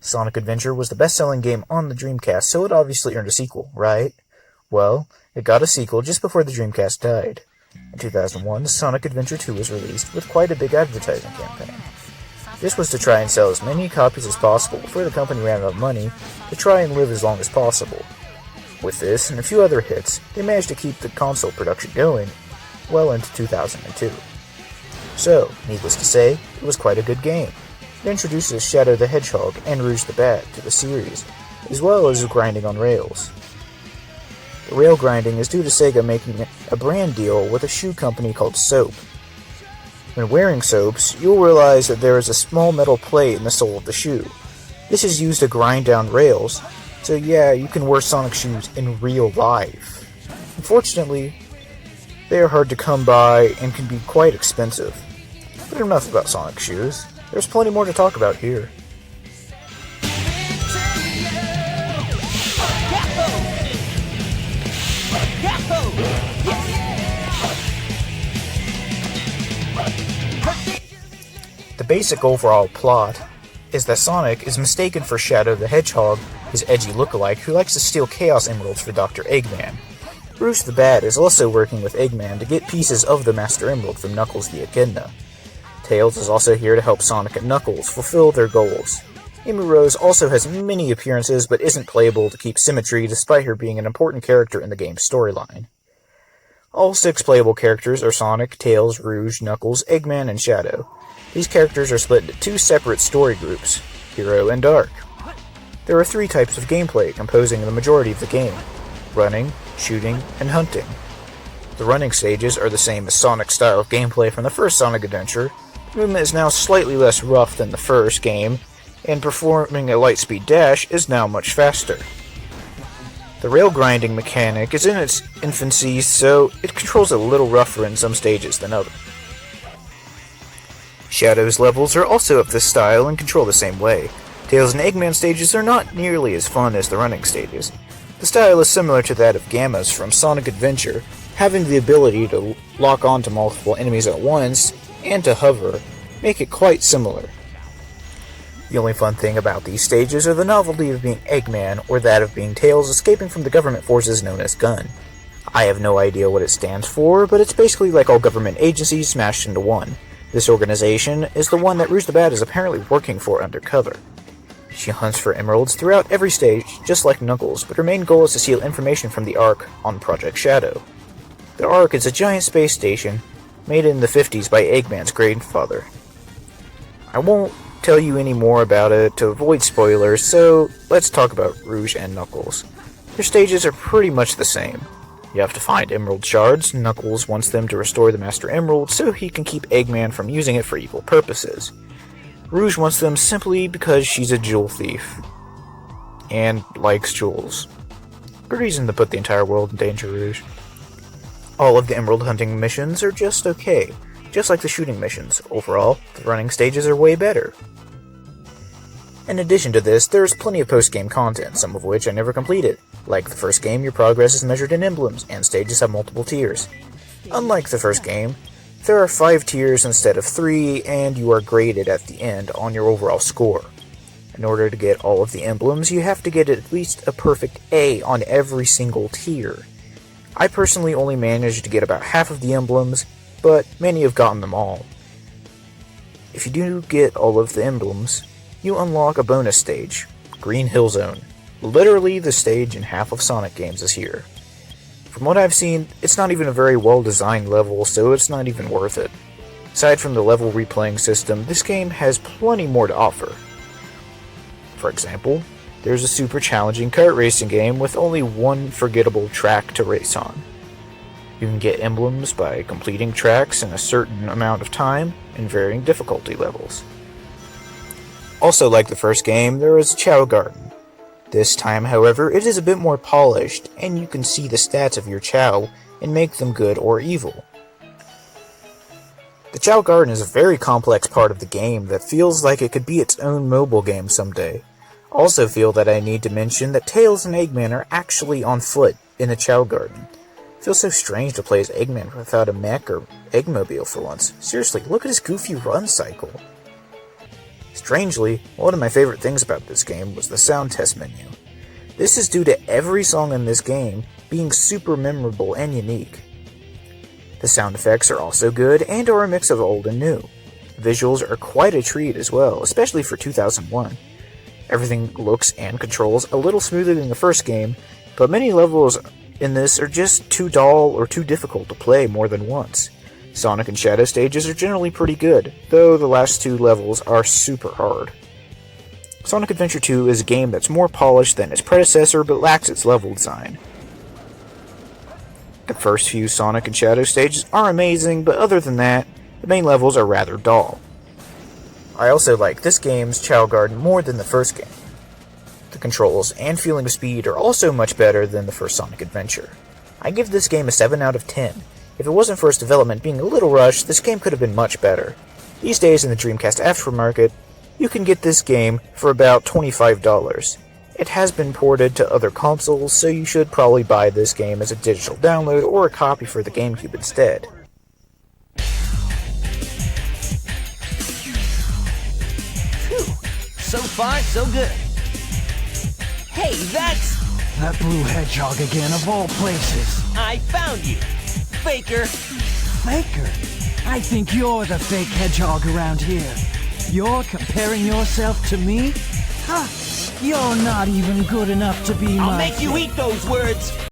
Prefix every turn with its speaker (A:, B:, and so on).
A: Sonic Adventure was the best-selling game on the Dreamcast, so it obviously earned a sequel, right? Well, it got a sequel just before the Dreamcast died. In 2001, Sonic Adventure 2 was released with quite a big advertising campaign. This was to try and sell as many copies as possible before the company ran out of money to try and live as long as possible. With this and a few other hits, they managed to keep the console production going well into 2002. So, needless to say, it was quite a good game. It introduces Shadow the Hedgehog and Rouge the Bat to the series, as well as grinding on rails. The rail grinding is due to Sega making a brand deal with a shoe company called Soap. When wearing soaps, you'll realize that there is a small metal plate in the sole of the shoe. This is used to grind down rails, so yeah, you can wear Sonic shoes in real life. Unfortunately, they are hard to come by and can be quite expensive. But enough about Sonic shoes. There's plenty more to talk about here. The basic overall plot is that Sonic is mistaken for Shadow the Hedgehog, his edgy lookalike who likes to steal Chaos Emeralds for Dr. Eggman. Rouge the Bat is also working with Eggman to get pieces of the Master Emerald from Knuckles the Echidna. Tails is also here to help Sonic and Knuckles fulfill their goals. Amy Rose also has many appearances but isn't playable to keep symmetry despite her being an important character in the game's storyline. All 6 playable characters are Sonic, Tails, Rouge, Knuckles, Eggman, and Shadow. These characters are split into 2 separate story groups, Hero and Dark. There are 3 types of gameplay composing the majority of the game: running, shooting, and hunting. The running stages are the same as Sonic's style of gameplay from the first Sonic Adventure. Movement is now slightly less rough than the first game, and performing a light-speed dash is now much faster. The rail grinding mechanic is in its infancy, so it controls a little rougher in some stages than others. Shadow's levels are also of this style and control the same way. Tails and Eggman stages are not nearly as fun as the running stages. The style is similar to that of Gamma's from Sonic Adventure, having the ability to lock onto multiple enemies at once and to hover make it quite similar. The only fun thing about these stages are the novelty of being Eggman or that of being Tails escaping from the government forces known as GUN. I have no idea what it stands for, but it's basically like all government agencies smashed into one. This organization is the one that Rouge the Bat is apparently working for undercover. She hunts for emeralds throughout every stage, just like Knuckles, but her main goal is to steal information from the Ark on Project Shadow. The Ark is a giant space station made in the 50s by Eggman's grandfather. I won't tell you any more about it to avoid spoilers, so let's talk about Rouge and Knuckles. Their stages are pretty much the same. You have to find emerald shards. Knuckles wants them to restore the Master Emerald so he can keep Eggman from using it for evil purposes. Rouge wants them simply because she's a jewel thief and likes jewels. Good reason to put the entire world in danger, Rouge. All of the emerald hunting missions are just okay, just like the shooting missions. Overall, the running stages are way better. In addition to this, there's plenty of post-game content, some of which I never completed. Like the first game, your progress is measured in emblems, and stages have multiple tiers. Unlike the first game, there are 5 tiers instead of 3, and you are graded at the end on your overall score. In order to get all of the emblems, you have to get at least a perfect A on every single tier. I personally only managed to get about half of the emblems, but many have gotten them all. If you do get all of the emblems, you unlock a bonus stage, Green Hill Zone. Literally the stage in half of Sonic games is here. From what I've seen, it's not even a very well-designed level, so it's not even worth it. Aside from the level replaying system, this game has plenty more to offer. For example, there's a super challenging kart racing game with only one forgettable track to race on. You can get emblems by completing tracks in a certain amount of time and varying difficulty levels. Also, like the first game, there is a Chao Garden. This time, however, it is a bit more polished, and you can see the stats of your Chao and make them good or evil. The Chao Garden is a very complex part of the game that feels like it could be its own mobile game someday. Also feel that I need to mention that Tails and Eggman are actually on foot in the Chao Garden. It feels so strange to play as Eggman without a mech or Eggmobile for once. Seriously, look at his goofy run cycle. Strangely, one of my favorite things about this game was the sound test menu. This is due to every song in this game being super memorable and unique. The sound effects are also good and are a mix of old and new. Visuals are quite a treat as well, especially for 2001. Everything looks and controls a little smoother than the first game, but many levels in this are just too dull or too difficult to play more than once. Sonic and Shadow stages are generally pretty good, though the last 2 levels are super hard. Sonic Adventure 2 is a game that's more polished than its predecessor but lacks its level design. The first few Sonic and Shadow stages are amazing, but other than that, the main levels are rather dull. I also like this game's Chao Garden more than the first game. The controls and feeling of speed are also much better than the first Sonic Adventure. I give this game a 7 out of 10. If it wasn't for its development being a little rushed, this game could have been much better. These days in the Dreamcast aftermarket, you can get this game for about $25. It has been ported to other consoles, so you should probably buy this game as a digital download or a copy for the GameCube instead.
B: Phew. So far, so good. Hey, that's...
C: That blue hedgehog again, of all places.
B: I found you, Faker.
C: Faker? I think you're the fake hedgehog around here. You're comparing yourself to me? Huh? You're not even good enough to be my...
B: I'll make you eat those words.